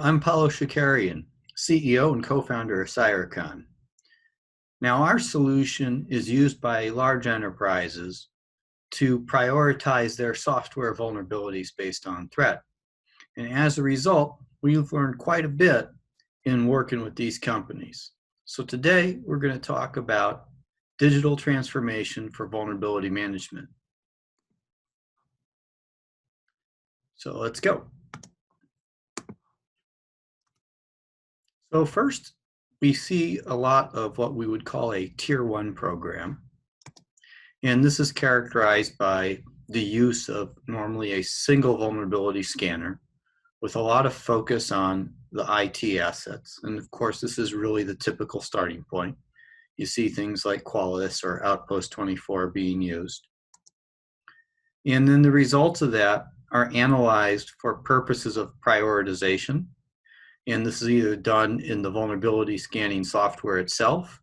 I'm Paulo Shakarian, CEO and co-founder of Sirecon. Now, our solution is used by large enterprises to prioritize their software vulnerabilities based on threat. And as a result, we've learned quite a bit in working with these companies. So today, we're going to talk about digital transformation for vulnerability management. So let's go. So first, we see a lot of what we would call a tier 1 program. And this is characterized by the use of normally a single vulnerability scanner with a lot of focus on the IT assets. And of course, this is really the typical starting point. You see things like Qualys or Outpost 24 being used. And then the results of that are analyzed for purposes of prioritization. And this is either done in the vulnerability scanning software itself,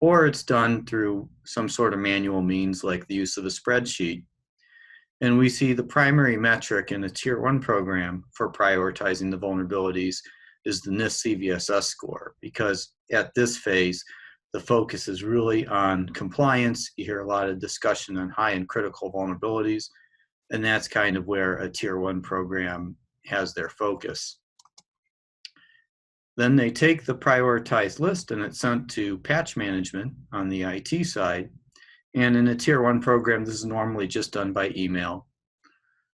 or it's done through some sort of manual means like the use of a spreadsheet. And we see the primary metric in a tier 1 program for prioritizing the vulnerabilities is the NIST CVSS score, because at this phase, the focus is really on compliance. You hear a lot of discussion on high and critical vulnerabilities, and that's kind of where a tier 1 program has their focus. Then they take the prioritized list and it's sent to patch management on the IT side. And in a tier 1 program, this is normally just done by email.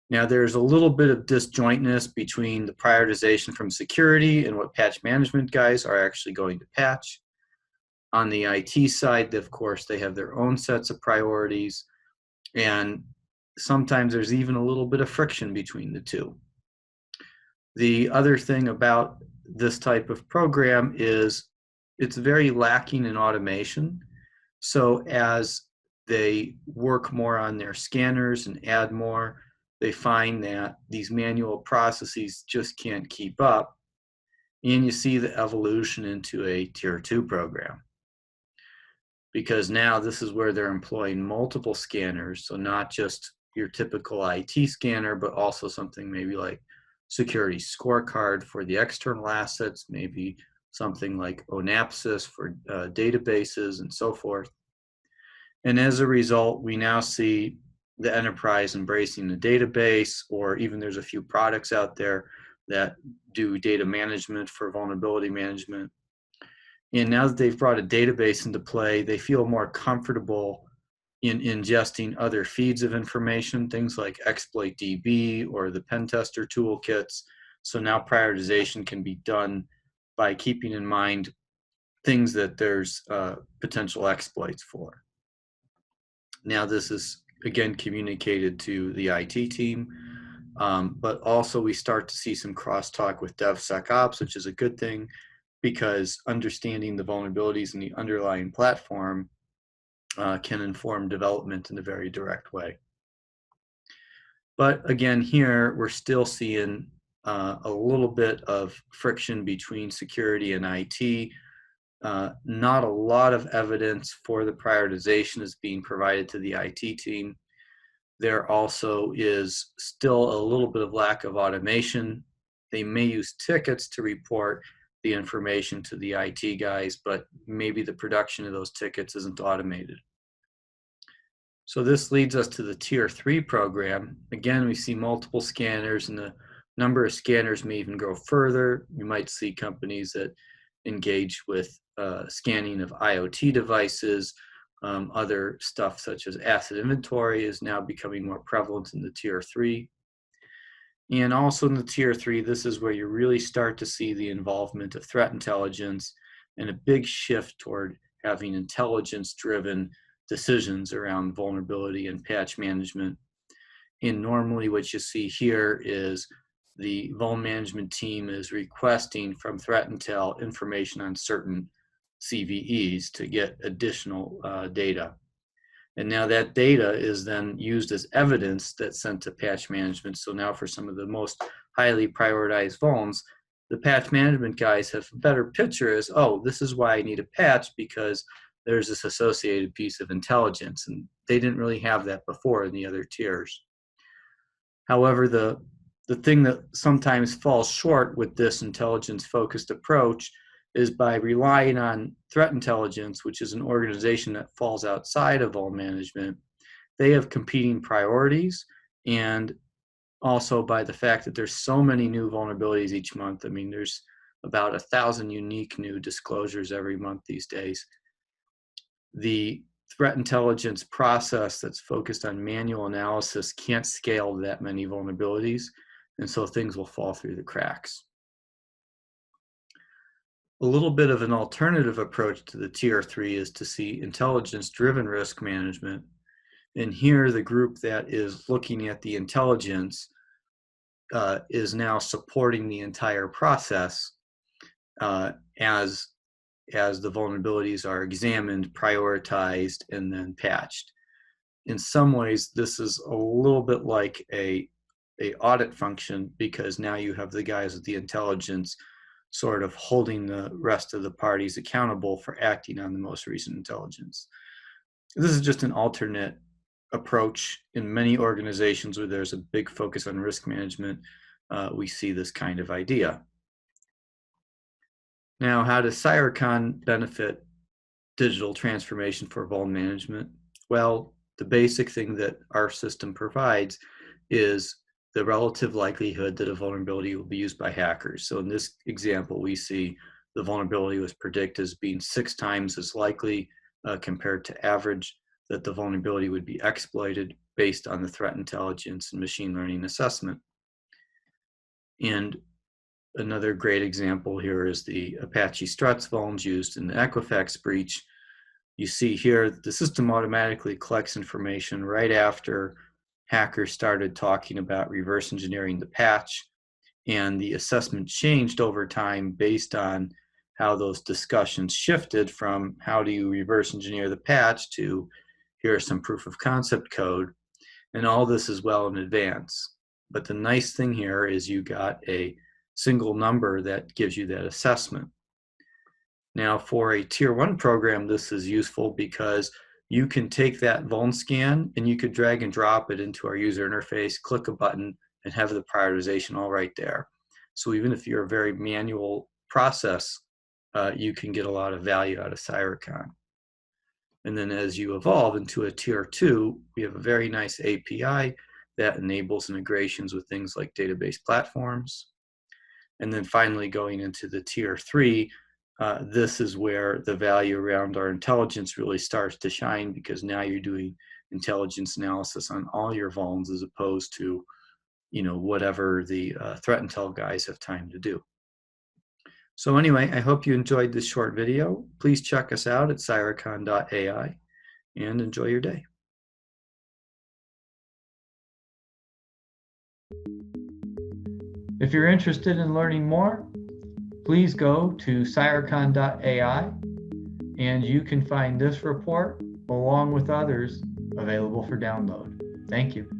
Now there's a little bit of disjointness between the prioritization from security and what patch management guys are actually going to patch. On the IT side, of course, they have their own sets of priorities. And sometimes there's even a little bit of friction between the two. The other thing about this type of program is it's very lacking in automation. So as they work more on their scanners and add more, they find that these manual processes just can't keep up. And you see the evolution into a tier 2 program. Because now this is where they're employing multiple scanners. So not just your typical IT scanner, but also something maybe like security scorecard for the external assets, maybe something like Onapsys for databases and so forth. And as a result, we now see the enterprise embracing the database, or even there's a few products out there that do data management for vulnerability management. And now that they've brought a database into play, they feel more comfortable in ingesting other feeds of information, things like ExploitDB or the pen tester toolkits. So now prioritization can be done by keeping in mind things that there's potential exploits for. Now this is, again, communicated to the IT team, but also we start to see some crosstalk with DevSecOps, which is a good thing because understanding the vulnerabilities in the underlying platform can inform development in a very direct way. But again, here we're still seeing a little bit of friction between security and IT. Not a lot of evidence for the prioritization is being provided to the IT team. There also is still a little bit of lack of automation. They may use tickets to report the information to the IT guys, but maybe the production of those tickets isn't automated. So this leads us to the tier 3 program. Again, we see multiple scanners, and the number of scanners may even go further. You might see companies that engage with scanning of IoT devices. Other stuff such as asset inventory is now becoming more prevalent in the tier 3. And also in the tier 3, this is where you really start to see the involvement of threat intelligence and a big shift toward having intelligence-driven decisions around vulnerability and patch management. And normally what you see here is the vuln management team is requesting from threat intel information on certain CVEs to get additional data. And now that data is then used as evidence that's sent to patch management. So now for some of the most highly prioritized vulns, the patch management guys have a better picture as, oh, this is why I need a patch because there's this associated piece of intelligence. And they didn't really have that before in the other tiers. However, the The thing that sometimes falls short with this intelligence-focused approach is by relying on threat intelligence, which is an organization that falls outside of all management. They have competing priorities, and also by the fact that there's so many new vulnerabilities each month. I mean, there's about 1,000 unique new disclosures every month these days. The threat intelligence process that's focused on manual analysis can't scale that many vulnerabilities, and so things will fall through the cracks. A little bit of an alternative approach to the tier 3 is to see intelligence-driven risk management. And here, the group that is looking at the intelligence is now supporting the entire process as the vulnerabilities are examined, prioritized, and then patched. In some ways, this is a little bit like a audit function, because now you have the guys with the intelligence sort of holding the rest of the parties accountable for acting on the most recent intelligence. This is just an alternate approach. In many organizations where there's a big focus on risk management, we see this kind of idea. Now, how does Scorecard benefit digital transformation for vuln management? Well, the basic thing that our system provides is the relative likelihood that a vulnerability will be used by hackers. So in this example, we see the vulnerability was predicted as being 6 times as likely compared to average that the vulnerability would be exploited based on the threat intelligence and machine learning assessment. And another great example here is the Apache Struts vulns used in the Equifax breach. You see here the system automatically collects information right after hackers started talking about reverse engineering the patch, and the assessment changed over time based on how those discussions shifted from how do you reverse engineer the patch to here's some proof of concept code, and all this is well in advance. But the nice thing here is you got a single number that gives you that assessment. Now, for a tier 1 program, this is useful because you can take that vuln scan and you could drag and drop it into our user interface, click a button, and have the prioritization all right there. So even if you're a very manual process, you can get a lot of value out of Scorecard. And then as you evolve into a tier 2, we have a very nice API that enables integrations with things like database platforms. And then finally, going into the tier 3, this is where the value around our intelligence really starts to shine, because now you're doing intelligence analysis on all your vulns as opposed to, whatever the threat intel guys have time to do. So anyway, I hope you enjoyed this short video. Please check us out at scorecard.ai and enjoy your day. If you're interested in learning more, please go to scorecard.ai and you can find this report along with others available for download. Thank you.